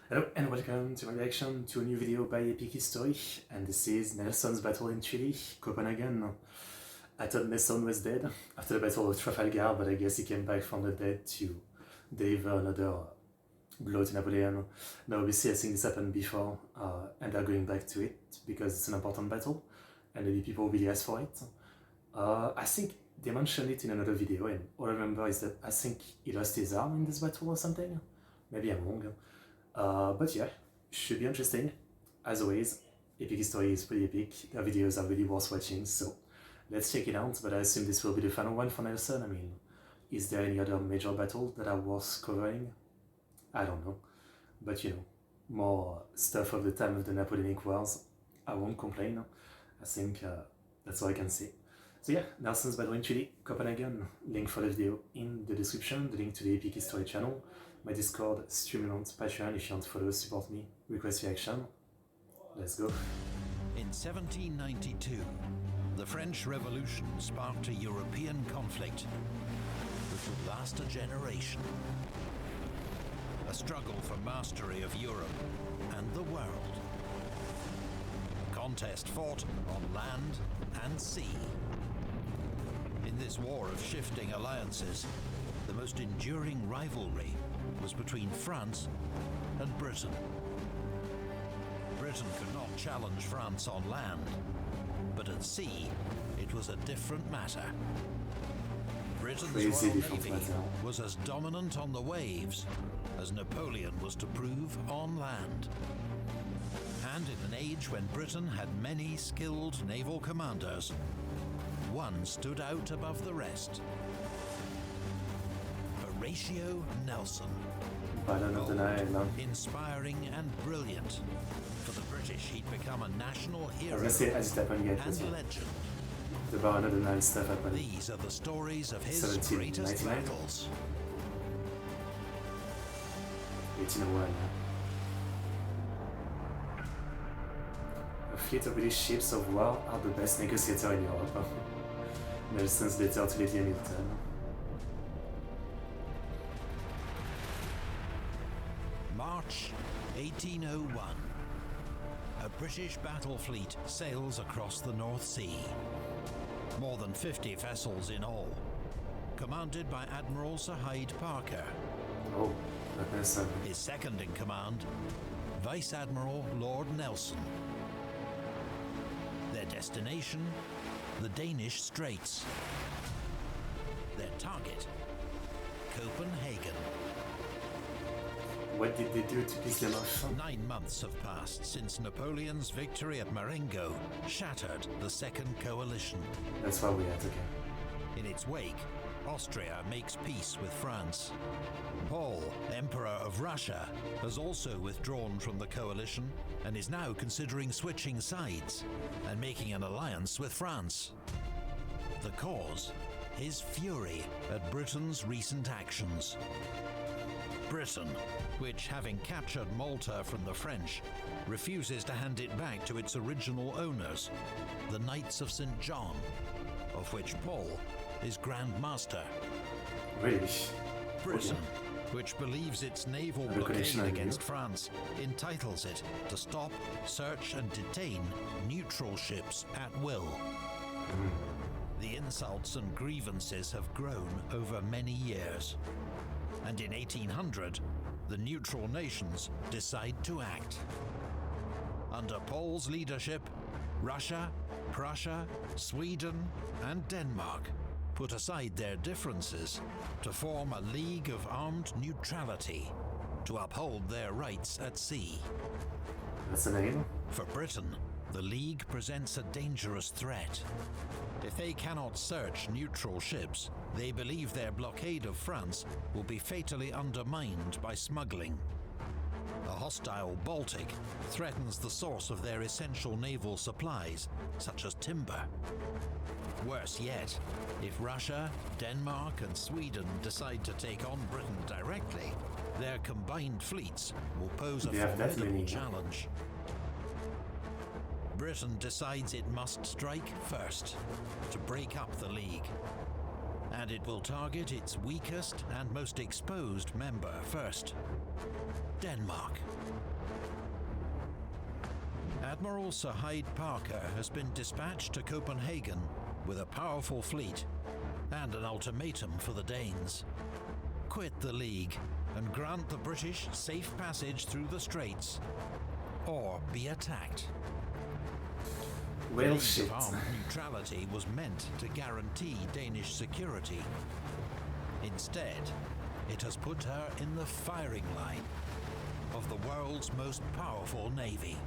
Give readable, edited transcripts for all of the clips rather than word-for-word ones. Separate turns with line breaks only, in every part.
Hello and welcome to my reaction to a new video by Epic History, and this is Nelson's battle in Chile, Copenhagen. I thought Nelson was dead after the Battle of Trafalgar, but I guess he came back from the dead to deliver another blow to Napoleon. Now obviously I think this happened before, and they're going back to it because it's an important battle, and maybe people really ask for it. I think they mentioned it in another video, and all I remember is that I think he lost his arm in this battle or something. Maybe I'm wrong. But yeah, should be interesting. As always, Epic History is pretty epic. Their videos are really worth watching, so let's check it out. But I assume this will be the final one for Nelson. I mean, is there any other major battle that are worth covering? I don't know. But you know, more stuff of the time of the Napoleonic Wars. I won't complain. I think that's all I can say. So yeah, Nelson's battle in Chile, Copenhagen. Link for the video in the description, the link to the Epic History channel, my Discord, Streamlabs, Patreon if you want to follow, support me, request reaction. Let's go.
In 1792, the French Revolution sparked a European conflict that would last a generation. A struggle for mastery of Europe and the world. A contest fought on land and sea. In this war of shifting alliances, the most enduring rivalry was between France and Britain. Britain could not challenge France on land, but at sea it was a different matter. Britain's Royal Navy was as dominant on the waves as Napoleon was to prove on land. And in an age when Britain had many skilled naval commanders, one stood out above the rest. Horatio Nelson. Bold, inspiring and brilliant. For the British, he'd become a national hero and legend. These are the stories of his greatest battles.
1801. A fleet of British ships of war are the best negotiator in Europe. Nelson's letter to Lady Hamilton.
March 1801. A British battle fleet sails across the North Sea. More than 50 vessels in all, commanded by Admiral Sir Hyde Parker.
Oh, Nelson.
His second in command, Vice Admiral Lord Nelson. Their destination, the Danish Straits. Their target, Copenhagen.
What did they do to piss them off?
9 months have passed since Napoleon's victory at Marengo shattered the Second Coalition.
That's why we had to go.
In its wake, Austria makes peace with France. Paul, Emperor of Russia, has also withdrawn from the coalition and is now considering switching sides and making an alliance with France. The cause? His fury at Britain's recent actions. Britain, which, having captured Malta from the French, refuses to hand it back to its original owners, the Knights of St. John, of which Paul is Grand Master.
Really?
Britain, which believes its naval blockade against France entitles it to stop, search and detain neutral ships at will. The insults and grievances have grown over many years. And in 1800, the neutral nations decide to act. Under Paul's leadership, Russia, Prussia, Sweden and Denmark put aside their differences to form a League of Armed Neutrality to uphold their rights at sea.
That's the name?
For Britain, the League presents a dangerous threat. If they cannot search neutral ships, they believe their blockade of France will be fatally undermined by smuggling. A hostile Baltic threatens the source of their essential naval supplies, such as timber. Worse yet, if Russia, Denmark and Sweden decide to take on Britain directly, their combined fleets will pose a formidable challenge. Britain decides it must strike first to break up the League. And it will target its weakest and most exposed member first. Denmark. Admiral Sir Hyde Parker has been dispatched to Copenhagen with a powerful fleet and an ultimatum for the Danes. Quit the League and grant the British safe passage through the straits, or be attacked.
Well,
The
shit.
armed neutrality was meant to guarantee Danish security. Instead, it has put her in the firing line of the world's most powerful navy.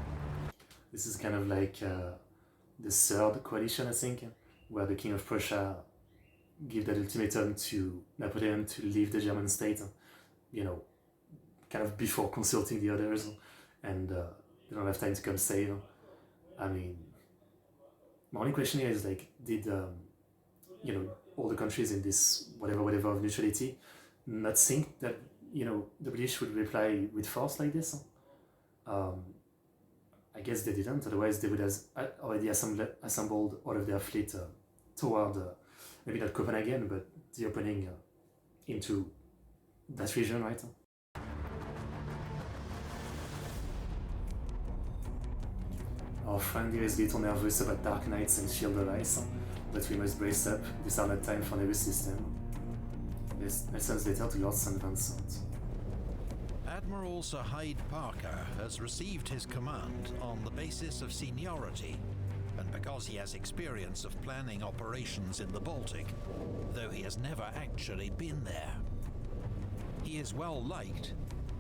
This is kind of like the third coalition, I think, where the King of Prussia give that ultimatum to Napoleon to leave the German state, you know, kind of before consulting the others, and they don't have time to come save. I mean, my only question here is like, did you know, all the countries in this whatever of neutrality not think that, you know, the British would reply with force like this? I guess they didn't, otherwise they would have already assembled all of their fleet toward, maybe not Copenhagen, but the opening into that region, right? Our friend here is a little nervous about Dark Knights and Shield of Ice, but we must brace up. These are not time for nervous system. Lessons later to Lord St. Vincent.
Admiral Sir Hyde Parker has received his command on the basis of seniority and because he has experience of planning operations in the Baltic, though he has never actually been there. He is well liked,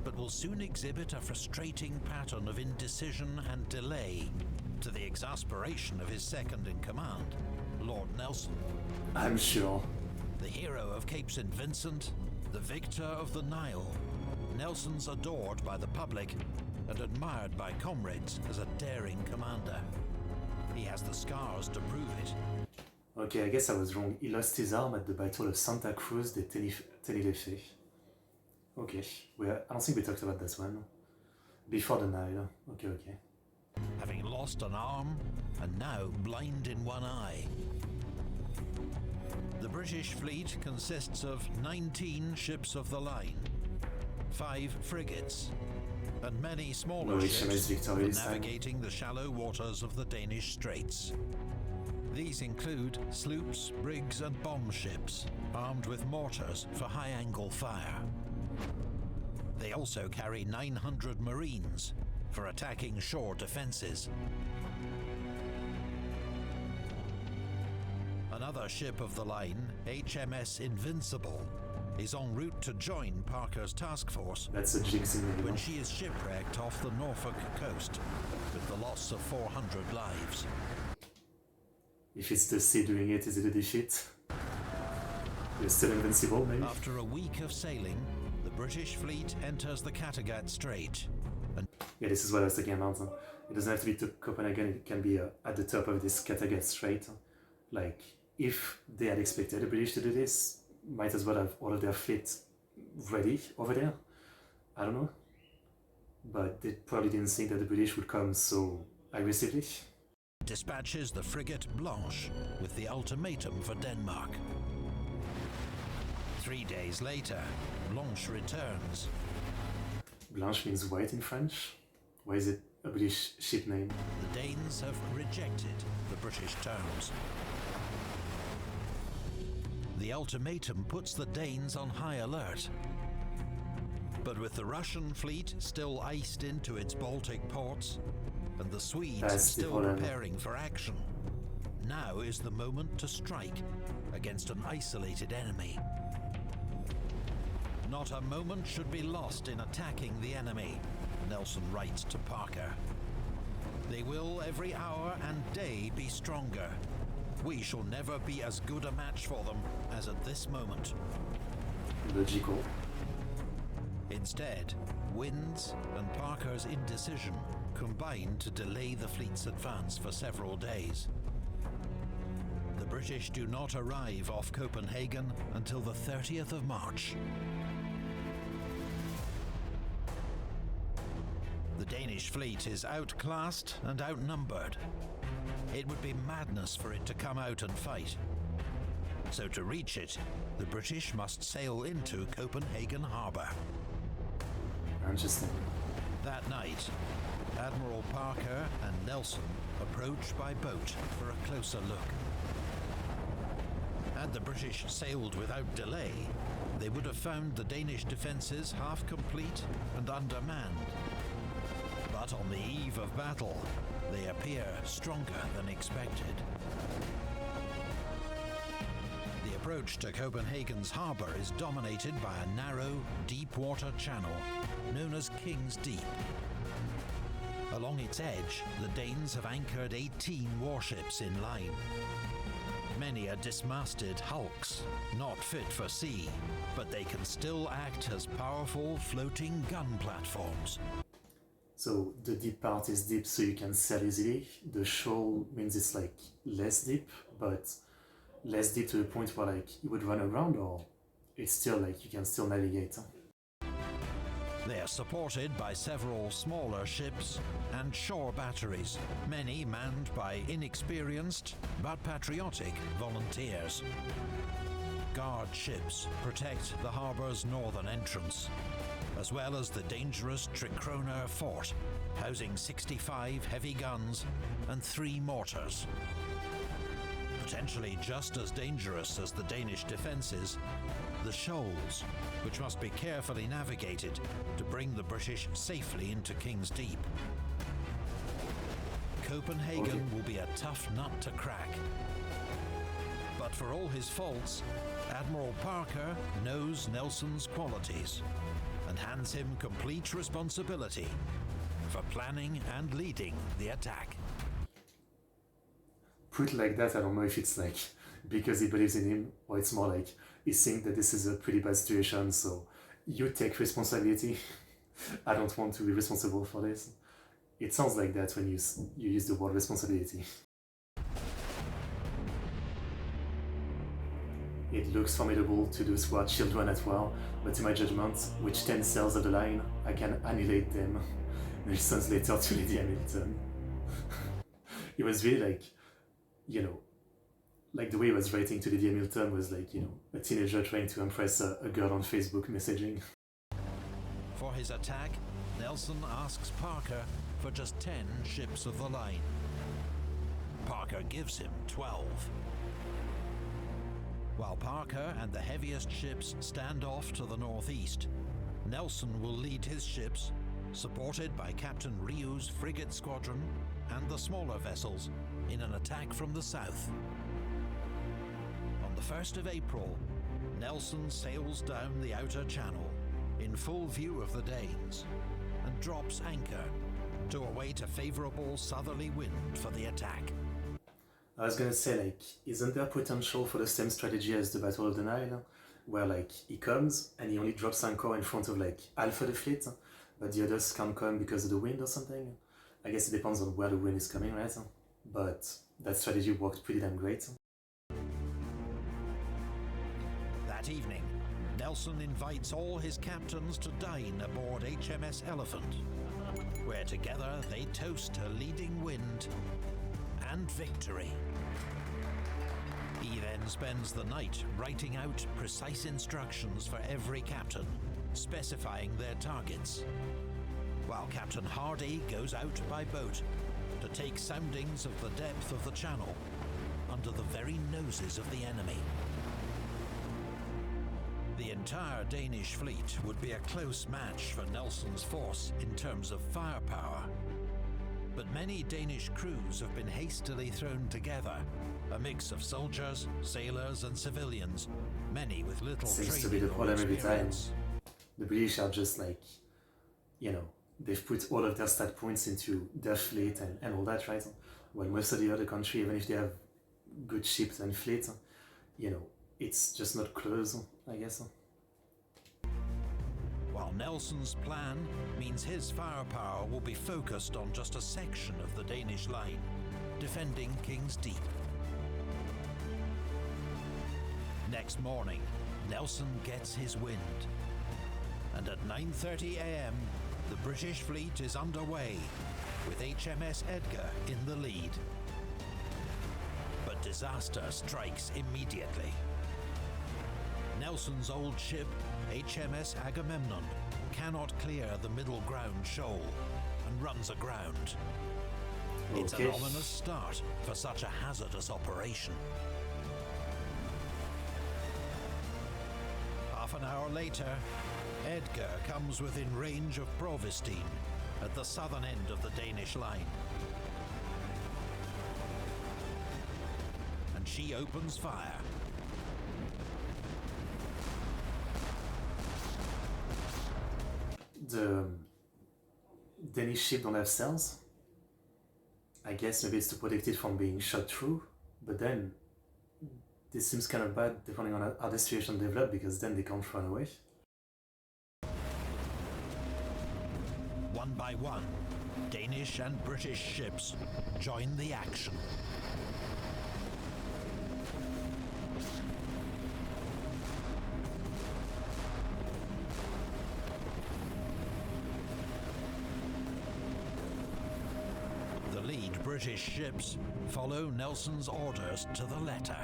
but will soon exhibit a frustrating pattern of indecision and delay, to the exasperation of his second-in-command, Lord Nelson.
I'm sure.
The hero of Cape St. Vincent, the victor of the Nile, Nelson's adored by the public and admired by comrades as a daring commander. He has the scars to prove it.
Okay, I guess I was wrong. He lost his arm at the Battle of Santa Cruz de Tenerife. Okay, I don't think we talked about this one. Before the Nile. Okay.
Having lost an arm and now blind in one eye. The British fleet consists of 19 ships of the line, 5 frigates, and many smaller ships for navigating the shallow waters of the Danish straits. These include sloops, brigs and bomb ships, armed with mortars for high-angle fire. They also carry 900 marines for attacking shore defenses. Another ship of the line, HMS Invincible, is en route to join Parker's task force.
That's a jinxing
when she is shipwrecked off the Norfolk coast with the loss of 400 lives.
If it's the sea doing it, is it a defeat? You're still invincible, maybe?
After a week of sailing, the British fleet enters the Kattegat Strait.
Yeah, this is what I was talking about. It doesn't have to be to Copenhagen, it can be at the top of this Kattegat Strait. Like, if they had expected the British to do this, might as well have all of their fleet ready over there. I don't know. But they probably didn't think that the British would come so aggressively.
Dispatches the frigate Blanche with the ultimatum for Denmark. 3 days later, Blanche returns.
Blanche means white in French. Why is it a British ship name?
The Danes have rejected the British terms. The ultimatum puts the Danes on high alert. But with the Russian fleet still iced into its Baltic ports, and the Swedes still preparing for action, now is the moment to strike against an isolated enemy. Not a moment should be lost in attacking the enemy, Nelson writes to Parker. They will every hour and day be stronger. We shall never be as good a match for them as at this moment.
Logical.
Instead, winds and Parker's indecision combined to delay the fleet's advance for several days. The British do not arrive off Copenhagen until the 30th of March. The Danish fleet is outclassed and outnumbered. It would be madness for it to come out and fight. So to reach it, the British must sail into Copenhagen harbour.
Interesting.
That night, Admiral Parker and Nelson approached by boat for a closer look. Had the British sailed without delay, they would have found the Danish defences half complete and undermanned. But on the eve of battle, they appear stronger than expected. The approach to Copenhagen's harbour is dominated by a narrow, deep-water channel known as King's Deep. Along its edge, the Danes have anchored 18 warships in line. Many are dismasted hulks, not fit for sea, but they can still act as powerful floating gun platforms.
So the deep part is deep so you can sail easily. The shoal means it's like less deep, but less deep to the point where like you would run around, or it's still like you can still navigate.
They are supported by several smaller ships and shore batteries, many manned by inexperienced but patriotic volunteers. Guard ships protect the harbour's northern entrance, as well as the dangerous Trikroner fort, housing 65 heavy guns and 3 mortars. Potentially just as dangerous as the Danish defences, the shoals, which must be carefully navigated to bring the British safely into King's Deep. Copenhagen will be a tough nut to crack. But for all his faults, Admiral Parker knows Nelson's qualities and hands him complete responsibility for planning and leading the attack.
Put like that, I don't know if it's like because he believes in him, or it's more like he thinks that this is a pretty bad situation, so you take responsibility. I don't want to be responsible for this. It sounds like that when you use the word responsibility. It looks formidable to those who are children at war, but to my judgment, with 10 sails of the line, I can annihilate them. Nelson's letter to Lady Hamilton. It was really like, you know, like the way he was writing to Lady Hamilton was like, you know, a teenager trying to impress a girl on Facebook messaging.
For his attack, Nelson asks Parker for just 10 ships of the line. Parker gives him 12. While Parker and the heaviest ships stand off to the northeast, Nelson will lead his ships, supported by Captain Ryu's frigate squadron and the smaller vessels, in an attack from the south. On the 1st of April, Nelson sails down the outer channel in full view of the Danes and drops anchor to await a favourable southerly wind for the attack.
I was gonna say, like, isn't there potential for the same strategy as the Battle of the Nile, where like he comes and he only drops anchor in front of like half of the fleet, but the others can't come because of the wind or something? I guess it depends on where the wind is coming, right? But that strategy worked pretty damn great.
That evening, Nelson invites all his captains to dine aboard HMS Elephant, where together they toast a leading wind and victory. He then spends the night writing out precise instructions for every captain, specifying their targets, while Captain Hardy goes out by boat to take soundings of the depth of the channel under the very noses of the enemy. The entire Danish fleet would be a close match for Nelson's force in terms of firepower, but many Danish crews have been hastily thrown together, a mix of soldiers, sailors and civilians, many with little
Seems
training
to be the
or
problem every time.
experience.
The British are just like, you know, they've put all of their stat points into their fleet and all that, right? While most of the other country, even if they have good ships and fleet, you know, it's just not close, I guess.
While Nelson's plan means his firepower will be focused on just a section of the Danish line, defending King's Deep. Next morning, Nelson gets his wind, and at 9:30 a.m., the British fleet is underway, with HMS Edgar in the lead. But disaster strikes immediately. Nelson's old ship, HMS Agamemnon, cannot clear the middle ground shoal and runs aground. It's an ominous start for such a hazardous operation. Half an hour later, Edgar comes within range of Provistine at the southern end of the Danish line. And she opens fire.
The Danish ship don't have cells. I guess maybe it's to protect it from being shot through, but then this seems kind of bad depending on how the situation develops, because then they can't run away.
One by one, Danish and British ships join the action. The lead British ships follow Nelson's orders to the letter.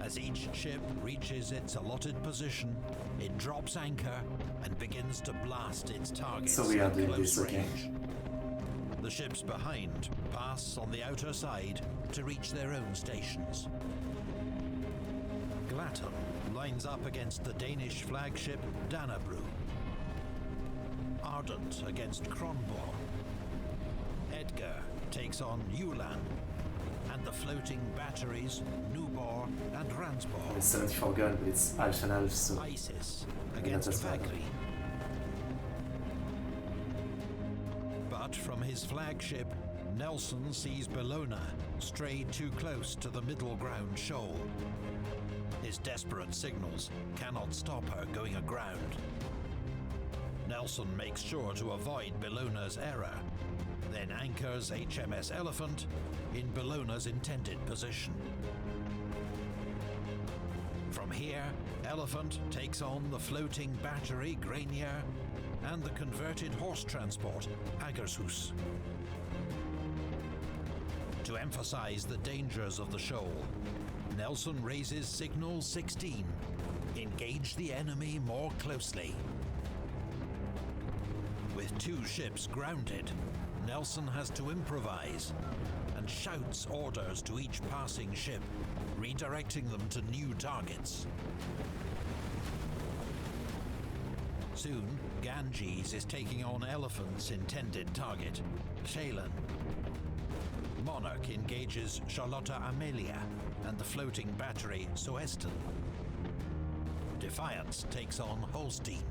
As each ship reaches its allotted position, it drops anchor and begins to blast its targets at close range. The ships behind pass on the outer side to reach their own stations. Glatton lines up against the Danish flagship Danabru, Ardent against Kronborg. Edgar takes on Ulan and the floating batteries Nubor and Ransborg.
It's 74 gun, but it's half and half, so
Isis against Vagri. But from his flagship, Nelson sees Bellona strayed too close to the middle ground shoal. His desperate signals cannot stop her going aground. Nelson makes sure to avoid Bellona's error, then anchors HMS Elephant in Bellona's intended position. From here, Elephant takes on the floating battery Grenier and the converted horse transport Agershus. To emphasize the dangers of the shoal, Nelson raises signal 16, engage the enemy more closely. With two ships grounded, Nelson has to improvise and shouts orders to each passing ship, redirecting them to new targets. Soon, Ganges is taking on Elephant's intended target, Shailen. Monarch engages Charlotta Amelia and the floating battery Soesten. Defiance takes on Holstein.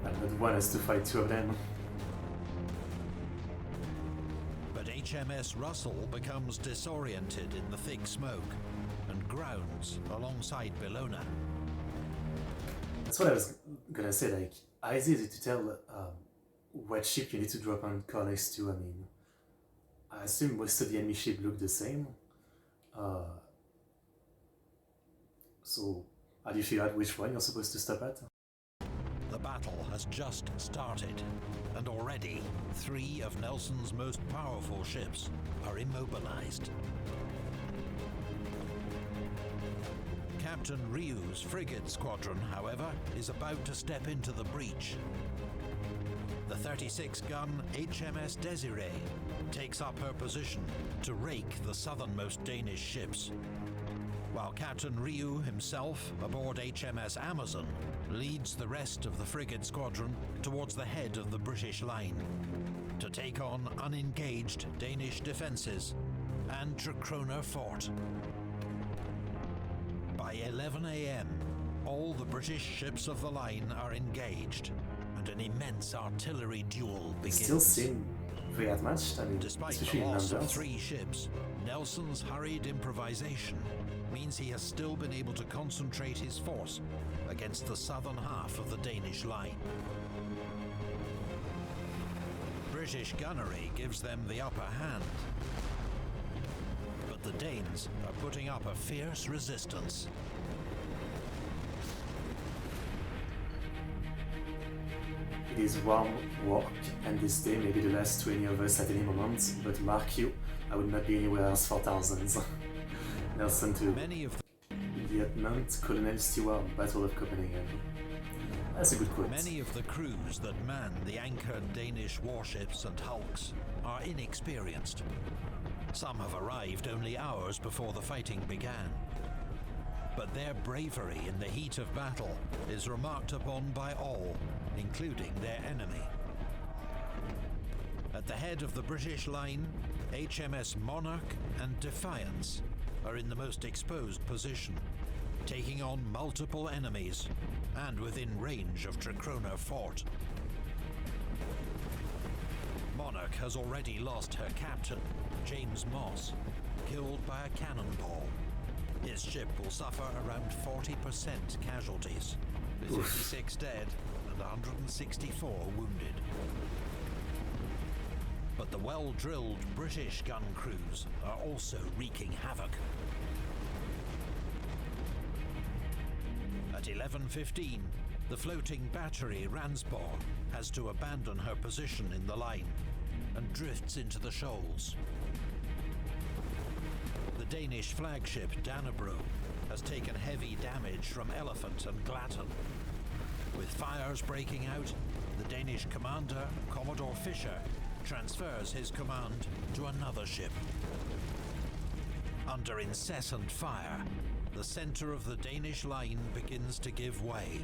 And one has to fight two of them.
But HMS Russell becomes disoriented in the thick smoke and grounds alongside Bellona.
That's what I was gonna say, like, how easy is it to tell what ship you need to drop on next to? I mean, I assume most of the enemy ship look the same. So, how do you figure out which one you're supposed to stop at?
The battle has just started, and already 3 of Nelson's most powerful ships are immobilized. Captain Ryu's frigate squadron, however, is about to step into the breach. The 36-gun HMS Desiree takes up her position to rake the southernmost Danish ships, while Captain Ryu himself, aboard HMS Amazon, leads the rest of the frigate squadron towards the head of the British line to take on unengaged Danish defences and Trekroner Fort. By 11 a.m., all the British ships of the line are engaged, and an immense artillery duel begins.
Still seem very outmatched. I mean,
despite the loss of 3 ships, Nelson's hurried improvisation means he has still been able to concentrate his force against the southern half of the Danish line. British gunnery gives them the upper hand, but the Danes are putting up a fierce resistance.
It is warm work, and this day may be the last to any of us at any moment, but mark you, I would not be anywhere else for thousands. Nelson to
Many of
Lieutenant Colonel Stewart, Battle of Copenhagen. That's a good quote.
Many of the crews that man the anchored Danish warships and hulks are inexperienced. Some have arrived only hours before the fighting began. But their bravery in the heat of battle is remarked upon by all, including their enemy. At the head of the British line, HMS Monarch and Defiance are in the most exposed position, taking on multiple enemies and within range of Trichrona Fort. Monarch has already lost her captain, James Moss, killed by a cannonball. His ship will suffer around 40% casualties, with 56 dead and 164 wounded. But the well-drilled British gun crews are also wreaking havoc. At 11:15, the floating battery Ransborg has to abandon her position in the line and drifts into the shoals. The Danish flagship Dannebrog has taken heavy damage from Elephant and Glatten. With fires breaking out, the Danish commander, Commodore Fisher, transfers his command to another ship. Under incessant fire, the center of the Danish line begins to give way.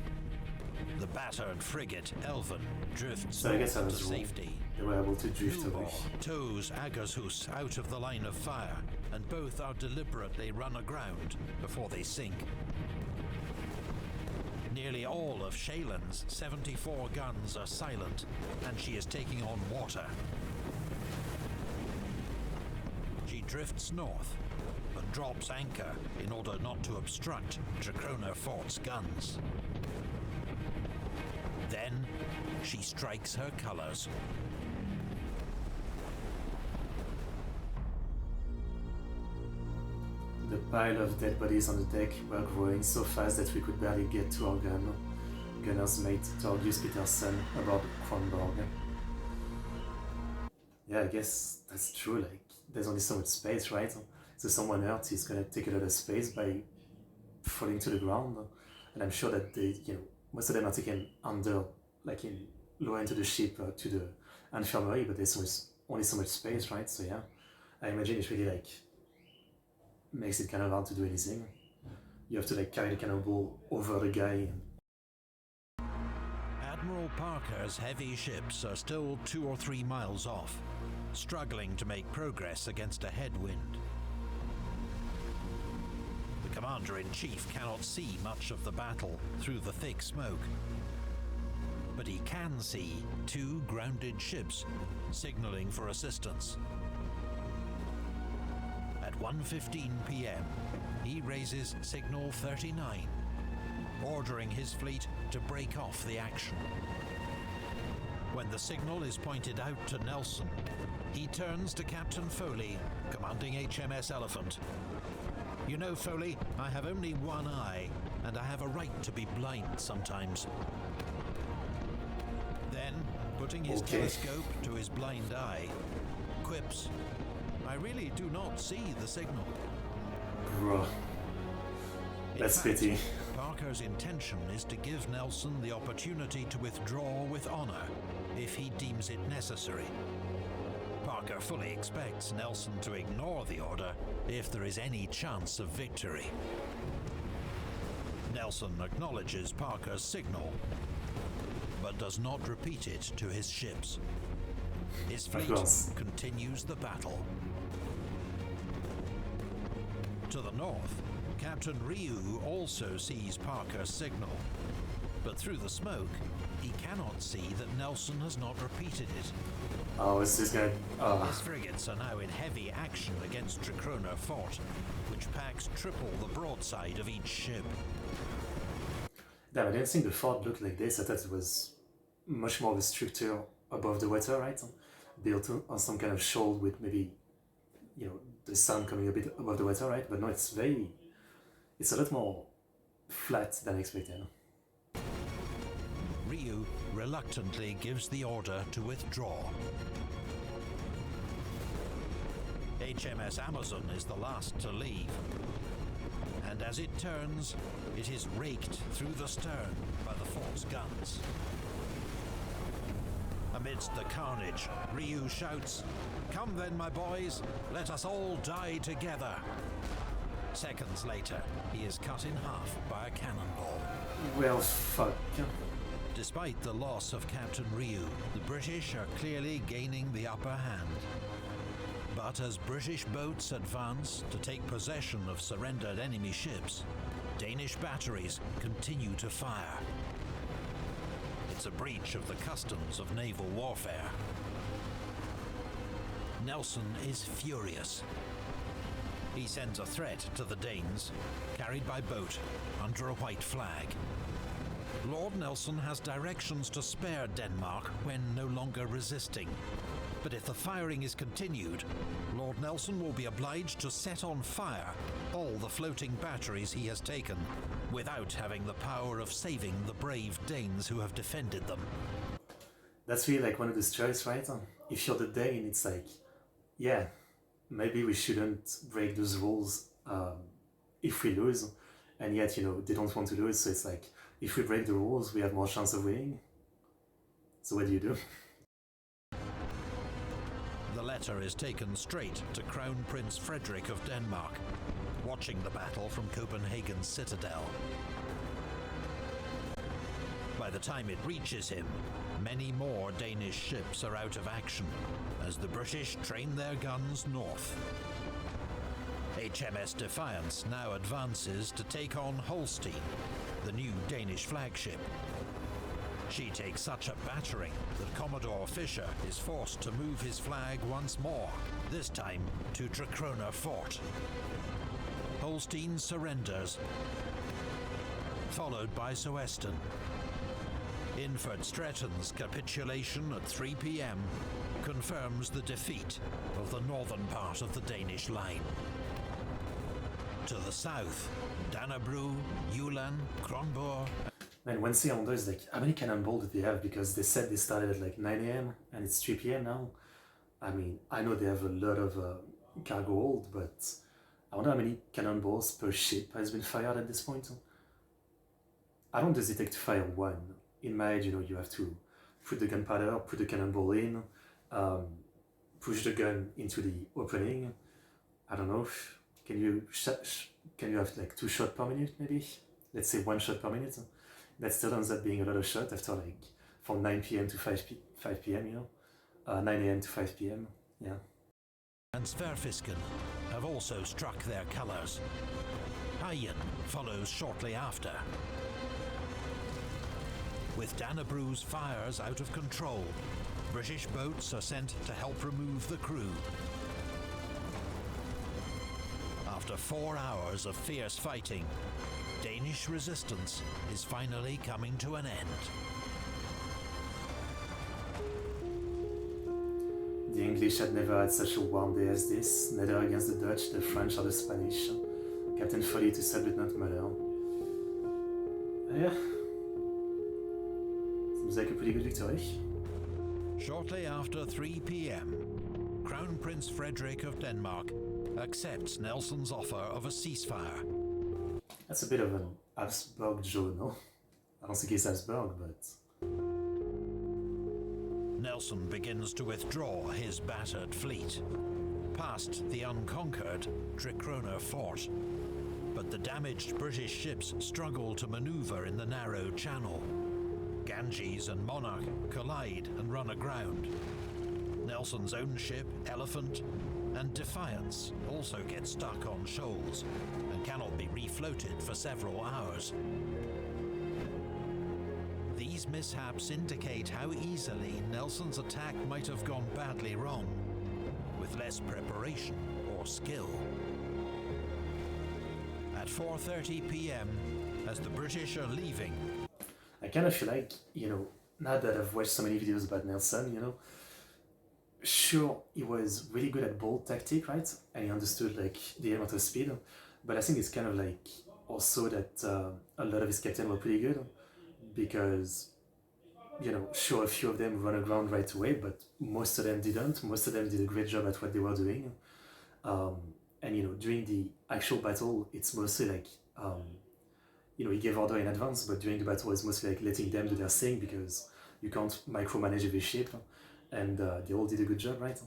The battered frigate Elven drifts to safety.
They were able to drift away.
Tows Agershus out of the line of fire, and both are deliberately run aground before they sink. Nearly all of Shailen's 74 guns are silent, and she is taking on water. She drifts north, but drops anchor in order not to obstruct Trichrona Fort's guns. Then, she strikes her colors.
The pile of dead bodies on the deck were growing so fast that we could barely get to our gunner's mate, Torgius Peterson, aboard Kronborg. Yeah, I guess that's true, like, there's only so much space, right? So someone else is gonna take a lot of space by falling to the ground, and I'm sure that they, most of them are taken under, like lower into the ship to the infirmary, but there's only so much space, right? So yeah, I imagine it really makes it kind of hard to do anything. You have to carry the cannonball over the guy.
Admiral Parker's heavy ships are still 2 or 3 miles off, struggling to make progress against a headwind. The commander-in-chief cannot see much of the battle through the thick smoke, but he can see 2 grounded ships signaling for assistance. At 1:15 p.m., he raises signal 39, ordering his fleet to break off the action. When the signal is pointed out to Nelson, he turns to Captain Foley, commanding HMS Elephant. "You know, Foley, I have only one eye, and I have a right to be blind sometimes." Then, putting his telescope to his blind eye, quips, "I really do not see the signal."
Bro, that's pity.
Parker's intention is to give Nelson the opportunity to withdraw with honor if he deems it necessary. Parker fully expects Nelson to ignore the order if there is any chance of victory. Nelson acknowledges Parker's signal, but does not repeat it to his ships. His fleet continues the battle. To the north, Captain Ryu also sees Parker's signal, but through the smoke, he cannot see that Nelson has not repeated it.
Oh, is this guy?
His frigates are now in heavy action against Trichrona Fort, which packs triple the broadside of each ship.
Damn, I didn't think the fort looked like this. I thought it was much more of a structure above the water, right? Built on some kind of shoal with maybe, the sun coming a bit above the water, right? But no, it's a lot more flat than expected.
Ryu reluctantly gives the order to withdraw. HMS Amazon is the last to leave, and as it turns, it is raked through the stern by the fort's guns. Amidst the carnage, Ryu shouts, "Come then, my boys, let us all die together." Seconds later, he is cut in half by a cannonball.
Well, fuck.
Despite the loss of Captain Ryu, the British are clearly gaining the upper hand. But as British boats advance to take possession of surrendered enemy ships, Danish batteries continue to fire. It's a breach of the customs of naval warfare. Nelson is furious. He sends a threat to the Danes, carried by boat under a white flag. Lord Nelson has directions to spare Denmark when no longer resisting. But if the firing is continued, Lord Nelson will be obliged to set on fire all the floating batteries he has taken, without having the power of saving the brave Danes who have defended them.
That's really like one of the choices, right? If you're the Dane, it's like, yeah, maybe we shouldn't break those rules if we lose. And yet, you know, they don't want to lose, so it's like, if we break the rules, we have more chance of winning. So what do you do?
The letter is taken straight to Crown Prince Frederick of Denmark, watching the battle from Copenhagen's citadel. By the time it reaches him, many more Danish ships are out of action, as the British train their guns north. HMS Defiance now advances to take on Holstein, the new Danish flagship. She takes such a battering that Commodore Fisher is forced to move his flag once more, this time to Tricrona Fort. Holstein surrenders, followed by Soeston. Inford Stretton's capitulation at 3 p.m. confirms the defeat of the northern part of the Danish line. To the south, Dannebrog, Jylland, Kronborg.
Man, one thing I wonder is like, how many cannonballs do they have? Because they said they started at like 9 a.m. and it's 3 p.m. now. I mean, I know they have a lot of cargo hold, but I wonder how many cannonballs per ship has been fired at this point. I don't hesitate to fire one. In my head, you know, you have to put the gunpowder, put the cannonball in, push the gun into the opening. I don't know. Can you have like 2 shots per minute, maybe? Let's say 1 shot per minute. That still ends up being a lot of shots after like from 9 p.m. to 5 p.m. You know, 9 a.m. to 5 p.m. Yeah.
And Sverfisken have also struck their colours. Hayen follows shortly after. With Dannebrog's fires out of control, British boats are sent to help remove the crew. After 4 hours of fierce fighting, Danish resistance is finally coming to an end.
The English had never had such a warm day as this, neither against the Dutch, the French or the Spanish. Captain Foley to Sub-Lieutenant Muller. Yeah. Seems like a pretty good victory.
Shortly after 3 p.m, Crown Prince Frederick of Denmark accepts Nelson's offer of a ceasefire.
That's a bit of an Habsburg joke, no? I don't think it's Habsburg, but...
Nelson begins to withdraw his battered fleet, past the unconquered Tricrona Fort. But the damaged British ships struggle to maneuver in the narrow channel. Ganges and Monarch collide and run aground. Nelson's own ship, Elephant, and Defiance also get stuck on shoals and cannot be refloated for several hours. These mishaps indicate how easily Nelson's attack might have gone badly wrong, with less preparation or skill. At 4:30 p.m, as the British are leaving,
I kind of feel like, you know, now that I've watched so many videos about Nelson, you know, sure, he was really good at bold tactic, right? And he understood like the amount of speed, but I think it's kind of like also that a lot of his captains were pretty good, because, you know, sure, a few of them run aground right away, but most of them didn't. Most of them did a great job at what they were doing. And, you know, during the actual battle, it's mostly like, he gave order in advance, but during the battle it's mostly like letting them do their thing because you can't micromanage every ship, and they all did a good job, right?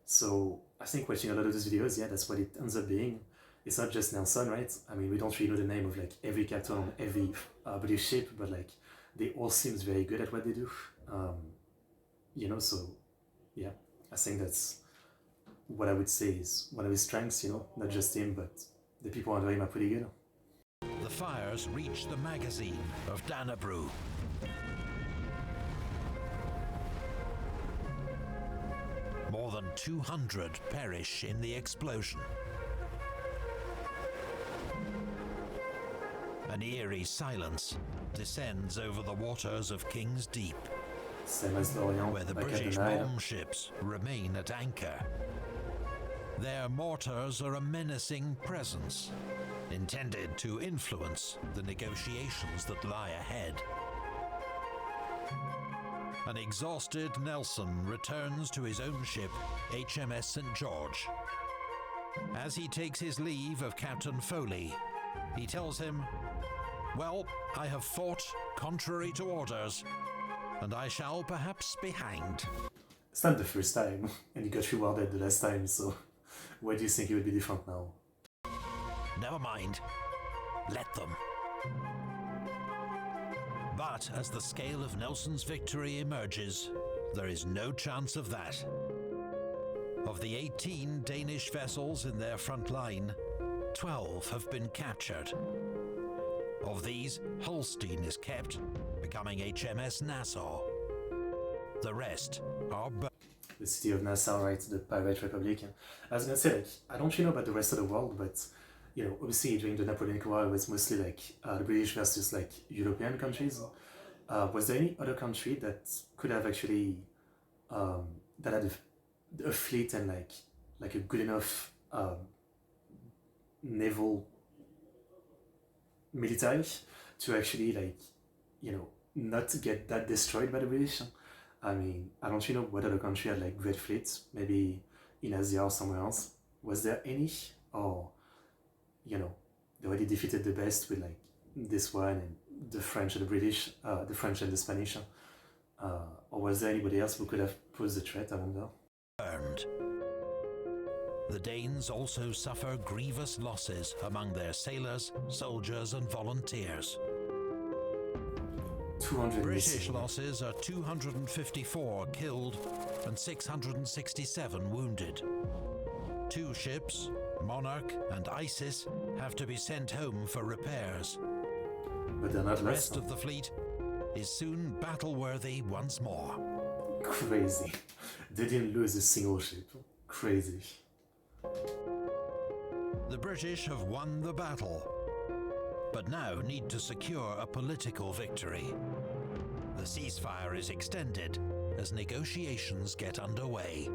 So I think watching a lot of those videos, yeah, that's what it ends up being. It's not just Nelson, right? I mean, we don't really know the name of like every captain on every British ship, but like they all seem very good at what they do. So yeah, I think that's what I would say is one of his strengths, not just him, but the people under him are pretty good.
The fires reach the magazine of Dannebrog. More than 200 perish in the explosion. An eerie silence descends over the waters of King's Deep, where the British bomb ships remain at anchor. Their mortars are a menacing presence, intended to influence the negotiations that lie ahead. An exhausted Nelson returns to his own ship, HMS St. George. As he takes his leave of Captain Foley, he tells him, "Well, I have fought contrary to orders, and I shall perhaps be hanged."
It's not the first time, and he got rewarded the last time, so why do you think it would be different now?
Never mind. Let them. But as the scale of Nelson's victory emerges, there is no chance of that. Of the 18 Danish vessels in their front line, 12 have been captured. Of these, Holstein is kept, becoming HMS Nassau. The rest are
the city of Nassau, right, the Pirate Republic. I was gonna say, like, I don't really know about the rest of the world, but obviously during the Napoleonic War it was mostly like the British versus like European countries. Was there any other country that could have actually that had a fleet and like a good enough naval military to actually not get that destroyed by the British? I mean, I don't really know what other country had like great fleets, maybe in Asia or somewhere else. Was there any? Or they already defeated the best with like this one and the French and the British, the French and the Spanish, or was there anybody else who could have posed a threat? I wonder.
Earned. The Danes also suffer grievous losses among their sailors, soldiers and volunteers.
200
British
missing.
losses are 254 killed and 667 wounded. 2 ships, Monarch and Isis, have to be sent home for repairs.
But they're not
The
less.
rest of the fleet is soon battle-worthy once more.
Crazy. They didn't lose a single ship. Crazy.
The British have won the battle, but now need to secure a political victory. The ceasefire is extended as negotiations get underway.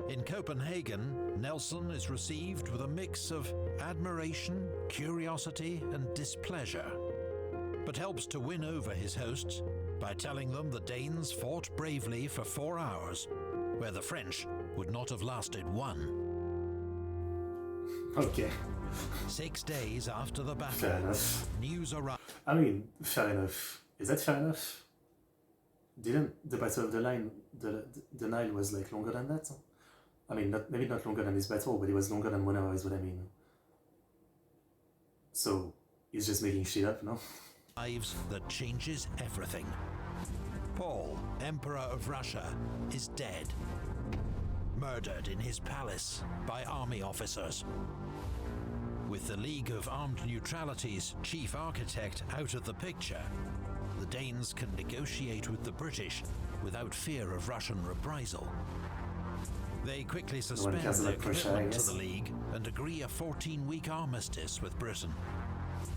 In Copenhagen, Nelson is received with a mix of admiration, curiosity, and displeasure, but helps to win over his hosts by telling them the Danes fought bravely for 4 hours, where the French would not have lasted 1.
Okay.
6 days after the battle,
Fair enough.
news arrived.
I mean, fair enough. Is that fair enough? Didn't the Battle of the Line, the Nile was like longer than that? I mean, maybe not longer than this battle, but it was longer than 1 hour is what I mean. So, he's just making shit up, no?
Lives that changes everything. Paul, Emperor of Russia, is dead. Murdered in his palace by army officers. With the League of Armed Neutrality's chief architect out of the picture, the Danes can negotiate with the British without fear of Russian reprisal. They quickly suspend their commitment to the League and agree a 14-week armistice with Britain.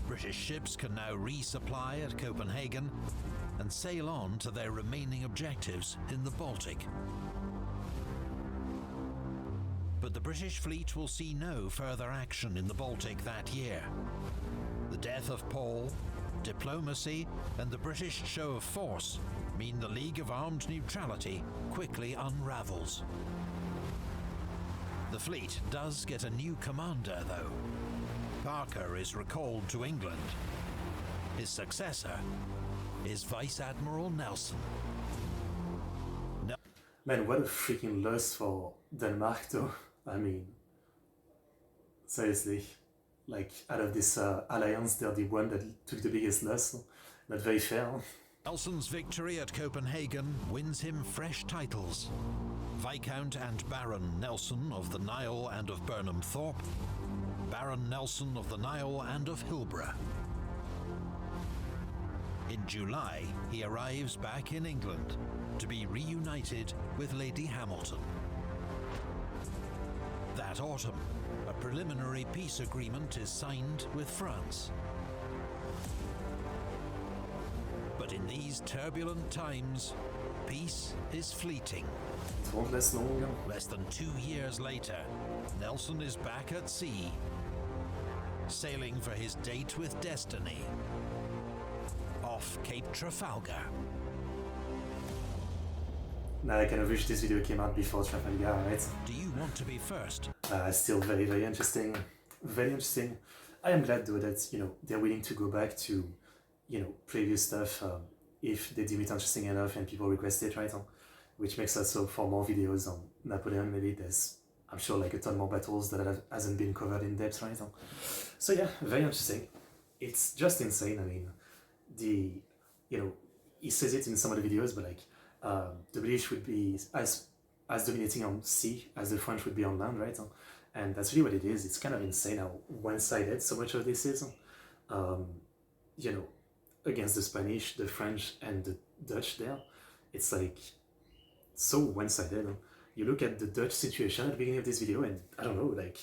British ships can now resupply at Copenhagen and sail on to their remaining objectives in the Baltic. But the British fleet will see no further action in the Baltic that year. The death of Paul, diplomacy, and the British show of force mean the League of Armed Neutrality quickly unravels. The fleet does get a new commander, though. Parker is recalled to England, His successor is Vice Admiral Nelson.
Man, what a freaking loss for Denmark though. I mean, seriously, like out of this alliance, they're the one that took the biggest loss. Not very fair.
Nelson's victory at Copenhagen wins him fresh titles. Viscount and Baron Nelson of the Nile and of Burnham Thorpe, Baron Nelson of the Nile and of Hilborough. In July, he arrives back in England to be reunited with Lady Hamilton. That autumn, a preliminary peace agreement is signed with France. But in these turbulent times, peace is fleeting.
It won't last long.
Less than 2 years later, Nelson is back at sea, sailing for his date with destiny off Cape Trafalgar.
Now I kind of wish this video came out before Trafalgar, right?
Do you want to be first?
Still very, very interesting. Very interesting. I am glad though that, you know, they're willing to go back to, you know, previous stuff if they deem it interesting enough and people request it, right? Which makes us hope for more videos on Napoleon. Maybe there's, I'm sure, like a ton more battles that hasn't been covered in depth, right? So yeah, very interesting. It's just insane. I mean, you know, he says it in some of the videos, but like, the British would be as dominating on sea as the French would be on land, right? And that's really what it is. It's kind of insane how one-sided so much of this is. You know, against the Spanish, the French, and the Dutch there, it's like so one-sided. You look at the Dutch situation at the beginning of this video, and I don't know, like,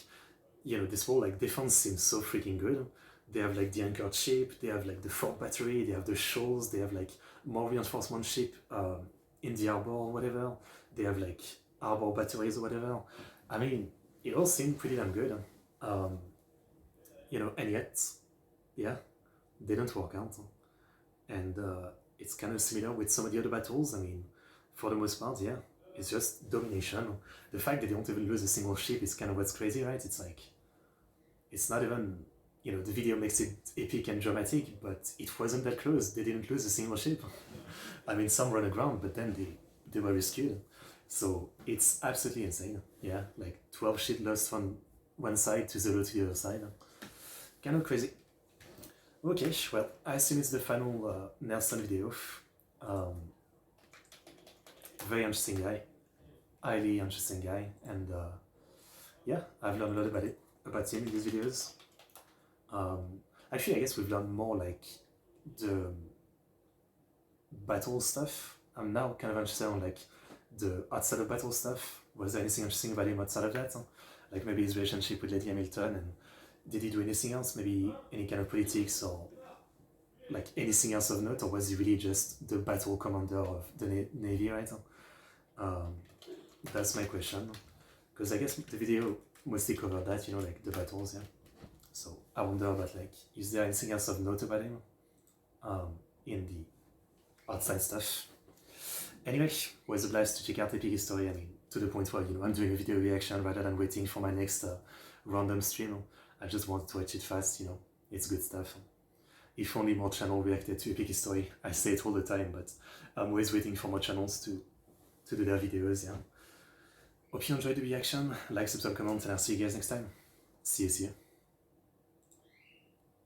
you know, this whole like defense seems so freaking good. They have like the anchored ship, they have like the fort battery, they have the shoals, they have like more reinforcement ship in the harbor or whatever. They have like harbor batteries or whatever. I mean, it all seemed pretty damn good. You know, and yet, yeah, they don't work out. And it's kind of similar with some of the other battles. I mean, for the most part, yeah, it's just domination. The fact that they don't even lose a single ship is kind of what's crazy, right? It's like, it's not even, you know, the video makes it epic and dramatic, but it wasn't that close. They didn't lose a single ship. I mean, some run aground, but then they were rescued. So it's absolutely insane. Yeah, like 12 ships lost from one side to 0 to the other side. Kind of crazy. Okay, well, I assume it's the final Nelson video. Very interesting guy. Highly interesting guy. And yeah, I've learned a lot about him in these videos. Actually, I guess we've learned more like the battle stuff. I'm now kind of interested on like the outside of battle stuff. Was there anything interesting about him outside of that? Like maybe his relationship with Lady Hamilton, and did he do anything else? Maybe any kind of politics or like anything else of note, or was he really just the battle commander of the Navy, right? That's my question. Because I guess the video mostly covered that, you know, like the battles, yeah. So I wonder about like, is there anything else of note about him in the outside stuff? Anyway, was a blast to check out Epic History. I mean, to the point where, you know, I'm doing a video reaction rather than waiting for my next random stream. I just wanted to watch it fast, you know, it's good stuff. If only more channels reacted to Epic History. I say it all the time, but I'm always waiting for more channels to do their videos, yeah. Hope you enjoyed the reaction, like, subscribe, comment, and I'll see you guys next time. See you.